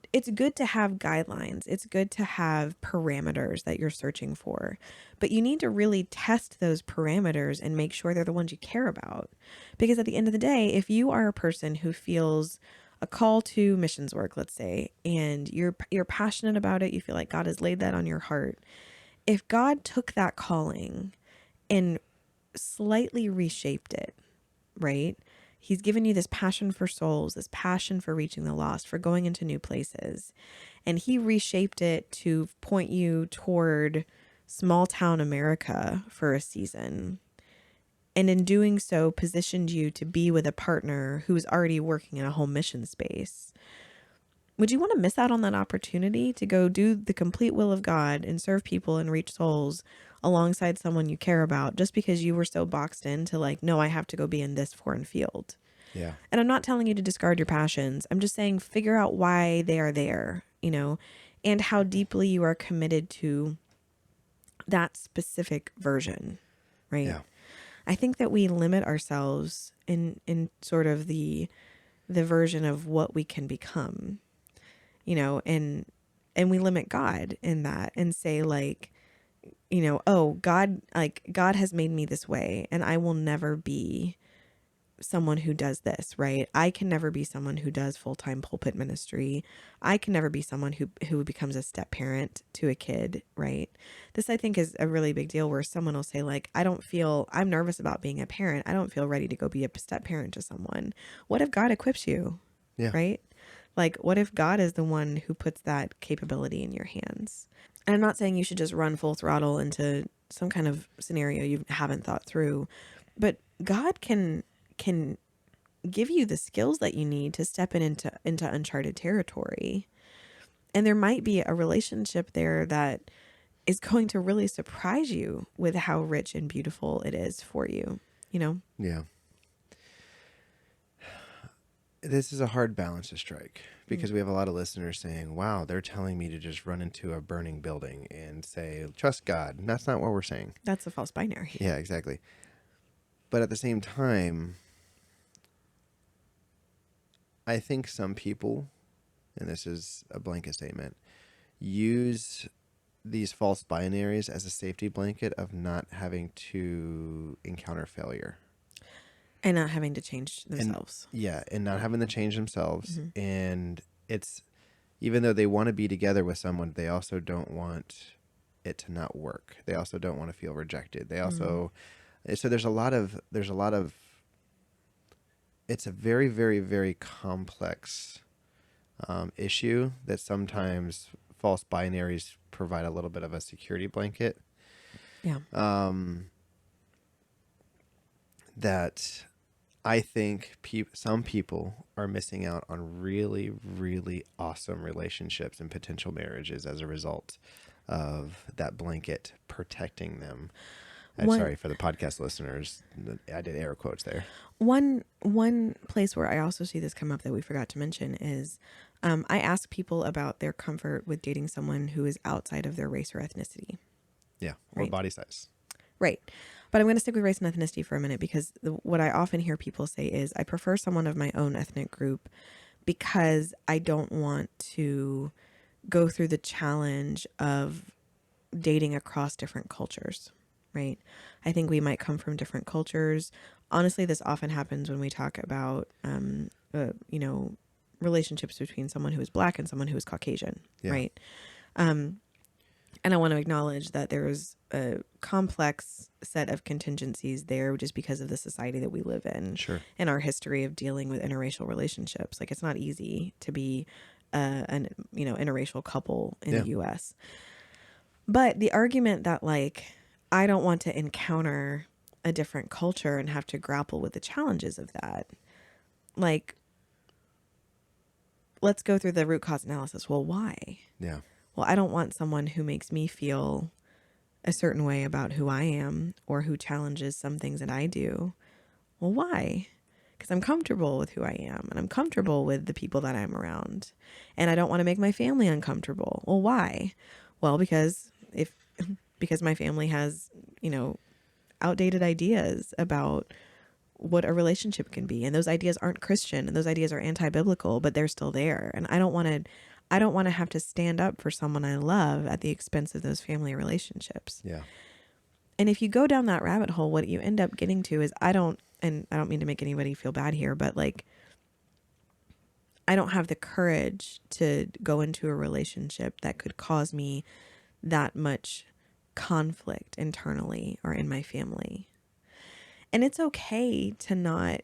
to have guidelines. It's good to have parameters that you're searching for. But you need to really test those parameters and make sure they're the ones you care about. Because at the end of the day, if you are a person who feels a call to missions work, let's say, and you're passionate about it, you feel like God has laid that on your heart. If God took that calling and slightly reshaped it, right? He's given you this passion for souls, this passion for reaching the lost, for going into new places. And he reshaped it to point you toward small town America for a season. And in doing so, positioned you to be with a partner who's already working in a home mission space. Would you want to miss out on that opportunity to go do the complete will of God and serve people and reach souls alongside someone you care about just because you were so boxed into like, no, I have to go be in this foreign field? Yeah. And I'm not telling you to discard your passions. I'm just saying figure out why they are there, and how deeply you are committed to that specific version, right? Yeah. I think that we limit ourselves in sort of the version of what we can become, and we limit God in that and say like, oh, God has made me this way and I will never be someone who does this, right? I can never be someone who does full-time pulpit ministry. I can never be someone who becomes a step parent to a kid, right? This I think is a really big deal where someone will say like, I'm nervous about being a parent. I don't feel ready to go be a step parent to someone. What if God equips you? Yeah. Right? Like, what if God is the one who puts that capability in your hands? And I'm not saying you should just run full throttle into some kind of scenario you haven't thought through, but God can give you the skills that you need to step into uncharted territory. And there might be a relationship there that is going to really surprise you with how rich and beautiful it is for you, Yeah. This is a hard balance to strike because we have a lot of listeners saying, wow, they're telling me to just run into a burning building and say, trust God. And that's not what we're saying. That's a false binary. Yeah, exactly. But at the same time, I think some people, and this is a blanket statement, use these false binaries as a safety blanket of not having to encounter failure. And not having to change themselves. And not having to change themselves. Mm-hmm. And it's, even though they want to be together with someone, they also don't want it to not work. They also don't want to feel rejected. They also, so there's a lot of, it's a very, very, very complex issue that sometimes false binaries provide a little bit of a security blanket. Yeah. That I think some people are missing out on really, really awesome relationships and potential marriages as a result of that blanket protecting them. I'm sorry for the podcast listeners. I did air quotes there. One place where I also see this come up that we forgot to mention is I ask people about their comfort with dating someone who is outside of their race or ethnicity. Yeah, or body size. Right. But I'm going to stick with race and ethnicity for a minute because what I often hear people say is I prefer someone of my own ethnic group because I don't want to go through the challenge of dating across different cultures, right? I think we might come from different cultures. Honestly, this often happens when we talk about, relationships between someone who is Black and someone who is Caucasian, right? And I want to acknowledge that there's a complex set of contingencies there just because of the society that we live in. Sure. And our history of dealing with interracial relationships. Like, it's not easy to be an interracial couple in the U.S. But the argument that, like, I don't want to encounter a different culture and have to grapple with the challenges of that. Like, let's go through the root cause analysis. Well, why? Yeah. well, I don't want someone who makes me feel a certain way about who I am or who challenges some things that I do. Well, why? Because I'm comfortable with who I am and I'm comfortable with the people that I'm around. And I don't want to make my family uncomfortable. Well, why? Well, because my family has, outdated ideas about what a relationship can be. And those ideas aren't Christian and those ideas are anti-biblical, but they're still there. And I don't want to have to stand up for someone I love at the expense of those family relationships. Yeah. And if you go down that rabbit hole, what you end up getting to is I don't mean to make anybody feel bad here, but like, I don't have the courage to go into a relationship that could cause me that much conflict internally or in my family. And it's okay to not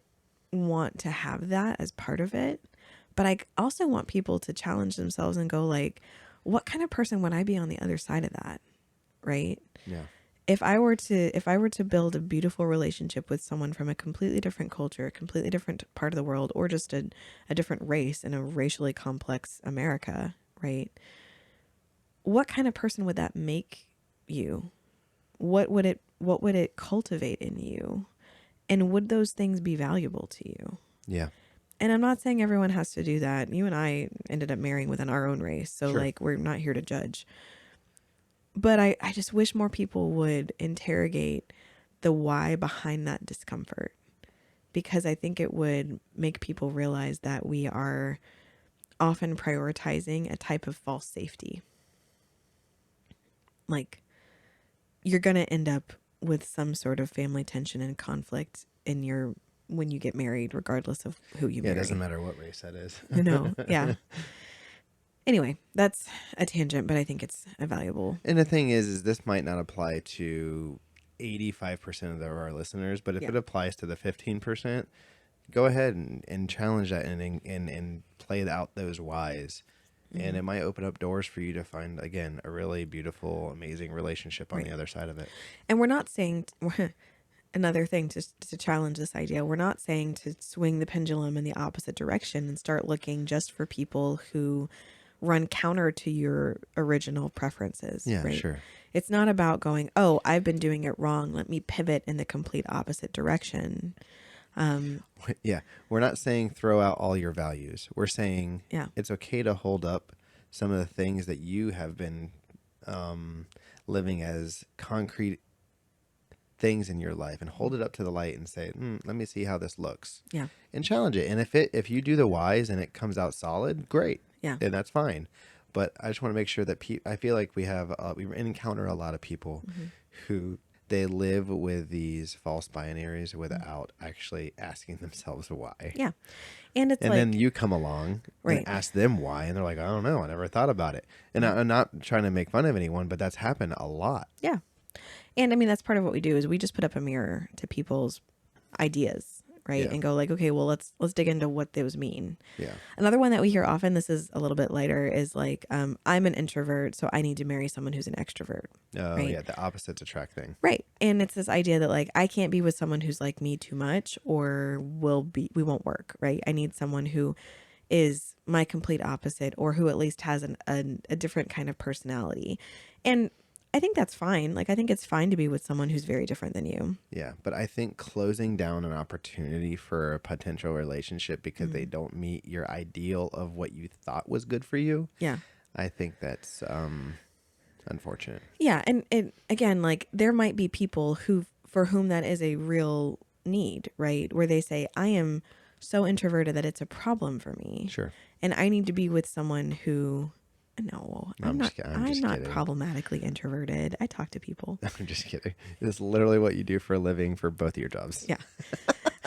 want to have that as part of it. But I also want people to challenge themselves and go like, what kind of person would I be on the other side of that? Right? Yeah. If I were to build a beautiful relationship with someone from a completely different culture, a completely different part of the world, or just a different race in a racially complex America, right? What kind of person would that make you? What would it cultivate in you? And would those things be valuable to you? Yeah. And I'm not saying everyone has to do that. You and I ended up marrying within our own race. So Sure. like, we're not here to judge. But I just wish more people would interrogate the why behind that discomfort, because I think it would make people realize that we are often prioritizing a type of false safety. Like, you're going to end up with some sort of family tension and conflict when you get married, regardless of who you marry. It doesn't matter what race that is. No, yeah. Anyway, that's a tangent, but I think it's a valuable. And the thing is this might not apply to 85% of our listeners, but if it applies to the 15%, go ahead and challenge that and play out those whys. Mm-hmm. And it might open up doors for you to find, again, a really beautiful, amazing relationship on the other side of it. And we're not saying, another thing to challenge this idea, we're not saying to swing the pendulum in the opposite direction and start looking just for people who run counter to your original preferences. Yeah, right? Sure. It's not about going, oh, I've been doing it wrong, let me pivot in the complete opposite direction. Yeah. We're not saying throw out all your values. We're saying it's okay to hold up some of the things that you have been living as concrete things in your life and hold it up to the light and say, let me see how this looks. Yeah. And challenge it. And if you do the whys and it comes out solid, great. Yeah. And that's fine. But I just want to make sure that I feel like we encounter a lot of people who they live with these false binaries without actually asking themselves why. Yeah. And then you come along and ask them why. And they're like, I don't know. I never thought about it. And I'm not trying to make fun of anyone, but that's happened a lot. Yeah. And I mean, that's part of what we do is we just put up a mirror to people's ideas, right? Yeah. And go like, okay, well, let's dig into what those mean. Yeah. Another one that we hear often, this is a little bit lighter, is like, I'm an introvert, so I need to marry someone who's an extrovert. Oh, right? Yeah, the opposites attract thing. Right. And it's this idea that like, I can't be with someone who's like me too much or we won't work, right? I need someone who is my complete opposite or who at least has a different kind of personality. And I think that's fine. Like, I think it's fine to be with someone who's very different than you. Yeah, but I think closing down an opportunity for a potential relationship because they don't meet your ideal of what you thought was good for you. Yeah. I think that's unfortunate. Yeah, and again, like there might be people for whom that is a real need, right? Where they say, I am so introverted that it's a problem for me. Sure. And I need to be with someone who I'm not kidding. problematically introverted. I talk to people. I'm just kidding. This is literally what you do for a living for both of your jobs. Yeah.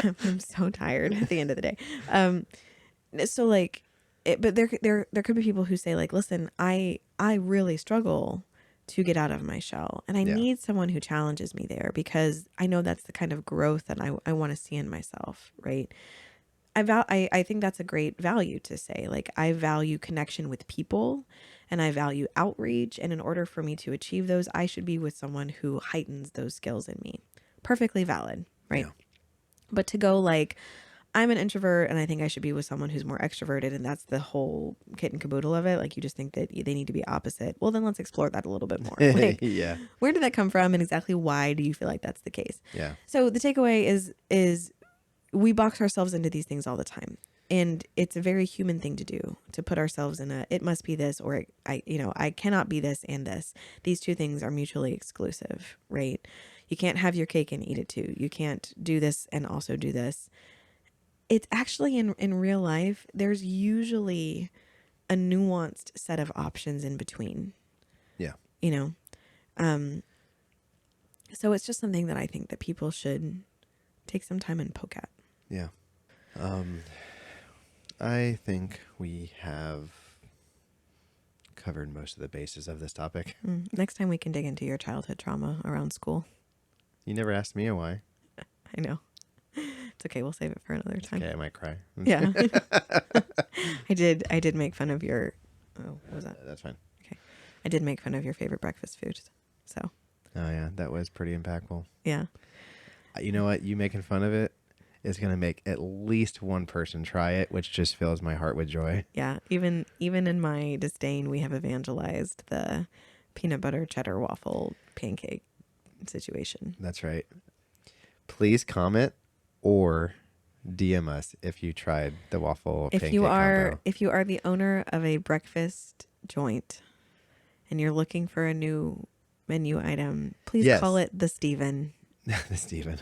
I'm so tired at the end of the day. So like, but there could be people who say like, listen, I really struggle to get out of my shell and I need someone who challenges me there because I know that's the kind of growth that I want to see in myself. Right. I think that's a great value to say, like, I value connection with people and I value outreach. And in order for me to achieve those, I should be with someone who heightens those skills in me. Perfectly valid. Right. Yeah. But to go like, I'm an introvert and I think I should be with someone who's more extroverted, and that's the whole kit and caboodle of it. Like, you just think that they need to be opposite. Well, then let's explore that a little bit more. Like, Yeah. where did that come from, and exactly why do you feel like that's the case? Yeah. So the takeaway is we box ourselves into these things all the time. And it's a very human thing to do, to put ourselves in a, it must be this, or I cannot be this and this. These two things are mutually exclusive, right? You can't have your cake and eat it too. You can't do this and also do this. It's actually in real life, there's usually a nuanced set of options in between. Yeah. You know? So it's just something that I think that people should take some time and poke at. Yeah. I think we have covered most of the bases of this topic. Next time we can dig into your childhood trauma around school. You never asked me why. I know. It's okay. We'll save it for another time. Okay, I might cry. Yeah. I did make fun of your, what was that? That's fine. Okay. I did make fun of your favorite breakfast food. So. Oh yeah, that was pretty impactful. Yeah. You know what? You making fun of it is going to make at least one person try it, which just fills my heart with joy. Yeah. Even in my disdain, we have evangelized the peanut butter cheddar waffle pancake situation. That's right. Please comment or DM us if you tried the waffle pancake combo. If you are the owner of a breakfast joint and you're looking for a new menu item, please call it the Steven. The Steven.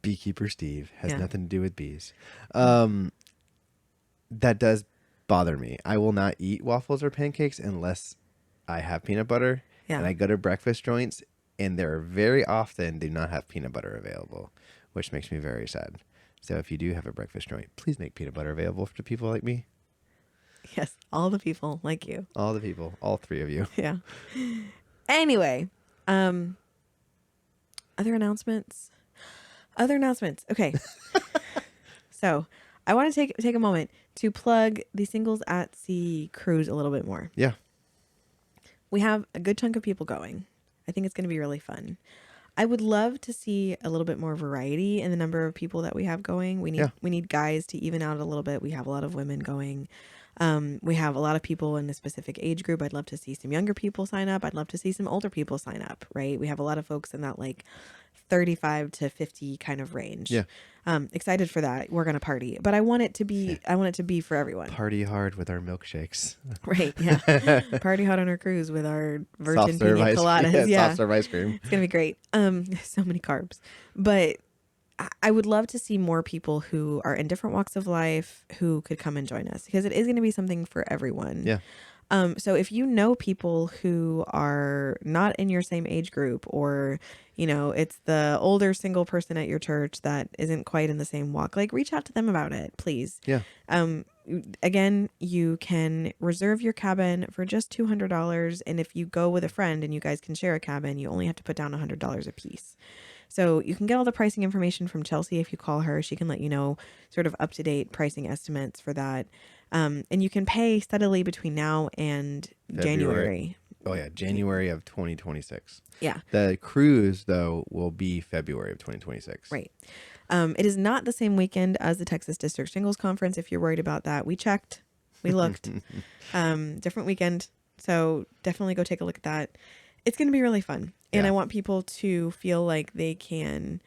Beekeeper Steve. Has nothing to do with bees. That does bother me. I will not eat waffles or pancakes unless I have peanut butter. Yeah. And I go to breakfast joints and there very often do not have peanut butter available, which makes me very sad. So if you do have a breakfast joint, please make peanut butter available to people like me. Yes, all the people like you. All the people, all three of you. Yeah. Anyway, other announcements. Okay. So I want to take a moment to plug the Singles at Sea cruise a little bit more. Yeah. We have a good chunk of people going. I think it's going to be really fun. I would love to see a little bit more variety in the number of people that we have going. We need guys to even out a little bit. We have a lot of women going. We have a lot of people in a specific age group. I'd love to see some younger people sign up. I'd love to see some older people sign up, right? We have a lot of folks in that like 35 to 50 kind of range. Yeah. Excited for that. We're going to party, but I want it to be for everyone. Party hard with our milkshakes. Right. Yeah. Party hard on our cruise with our virgin pina coladas. Yeah. Soft serve ice cream. It's going to be great. So many carbs, but I would love to see more people who are in different walks of life who could come and join us, because it is going to be something for everyone. Yeah. So if you know people who are not in your same age group, or, it's the older single person at your church that isn't quite in the same walk, like, reach out to them about it, please. Yeah. Again, you can reserve your cabin for just $200. And if you go with a friend and you guys can share a cabin, you only have to put down $100 a piece. So you can get all the pricing information from Chelsea. If you call her, she can let you know sort of up-to-date pricing estimates for that. And you can pay steadily between now and January. Oh, yeah. January of 2026. Yeah. The cruise, though, will be February of 2026. Right. It is not the same weekend as the Texas District Shingles Conference. If you're worried about that, we checked. We looked. Different weekend. So definitely go take a look at that. It's going to be really fun. And I want people to feel like they can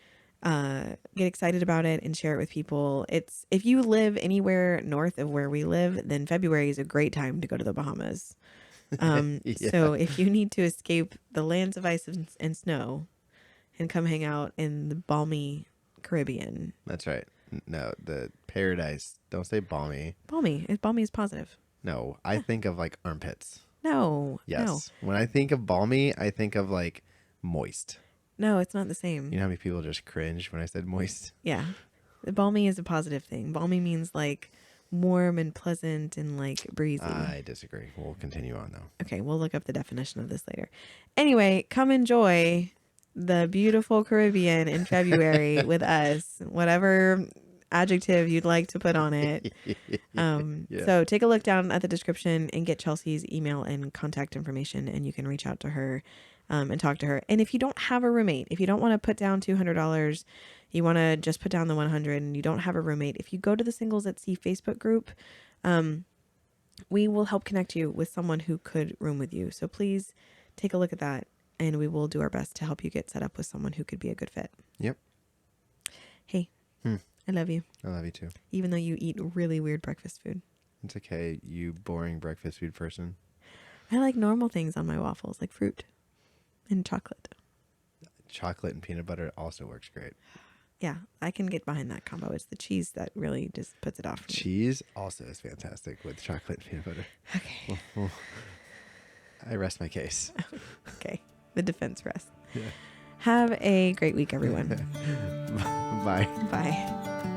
get excited about it and share it with people. If you live anywhere north of where we live, then February is a great time to go to the Bahamas. So if you need to escape the lands of ice and snow and come hang out in the balmy Caribbean. That's right. No, the paradise. Don't say balmy. Balmy. Balmy is positive. No, I think of like armpits. No. Yes. No. When I think of balmy, I think of like moist. No, it's not the same. You know how many people just cringe when I said moist? Yeah. The balmy is a positive thing. Balmy means like warm and pleasant and like breezy. I disagree. We'll continue on though. Okay, we'll look up the definition of this later. Anyway, come enjoy the beautiful Caribbean in February with us. Whatever adjective you'd like to put on it. So take a look down at the description and get Chelsea's email and contact information, and you can reach out to her and talk to her. And if you don't have a roommate, if you don't want to put down $200, you want to just put down the 100 and you don't have a roommate, if you go to the Singles at Sea Facebook group, we will help connect you with someone who could room with you. So please take a look at that, and we will do our best to help you get set up with someone who could be a good fit. Yep. Hey, I love you. I love you too. Even though you eat really weird breakfast food. It's okay, you boring breakfast food person. I like normal things on my waffles, like fruit and chocolate. Chocolate and peanut butter also works great. Yeah, I can get behind that combo. It's the cheese that really just puts it off for me. Cheese also is fantastic with chocolate and peanut butter. Okay. I rest my case. Okay. The defense rests. Yeah. Have a great week, everyone. Bye. Bye.